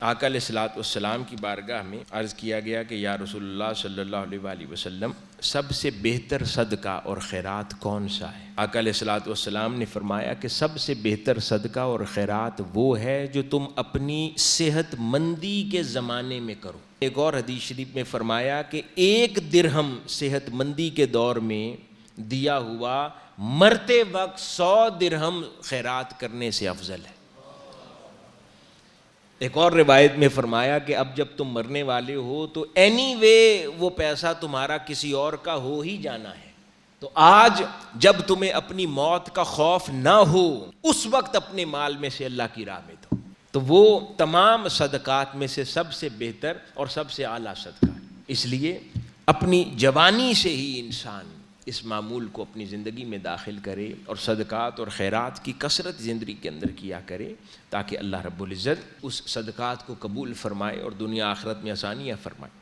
آقا علیہ الصلوۃ والسلام کی بارگاہ میں عرض کیا گیا کہ یا رسول اللہ صلی اللہ علیہ وآلہ وسلم سب سے بہتر صدقہ اور خیرات کون سا ہے؟ آقا علیہ الصلوۃ والسلام نے فرمایا کہ سب سے بہتر صدقہ اور خیرات وہ ہے جو تم اپنی صحت مندی کے زمانے میں کرو۔ ایک اور حدیث شریف میں فرمایا کہ 1 درہم صحت مندی کے دور میں دیا ہوا مرتے وقت 100 درہم خیرات کرنے سے افضل ہے۔ ایک اور روایت میں فرمایا کہ اب جب تم مرنے والے ہو تو اینی وے وہ پیسہ تمہارا کسی اور کا ہو ہی جانا ہے، تو آج جب تمہیں اپنی موت کا خوف نہ ہو اس وقت اپنے مال میں سے اللہ کی راہ میں دو۔ تو وہ تمام صدقات میں سے سب سے بہتر اور سب سے اعلیٰ صدقہ ہے۔ اس لیے اپنی جوانی سے ہی انسان اس معمول کو اپنی زندگی میں داخل کرے اور صدقات اور خیرات کی کثرت زندگی کے اندر کیا کرے، تاکہ اللہ رب العزت اس صدقات کو قبول فرمائے اور دنیا آخرت میں آسانیاں فرمائے۔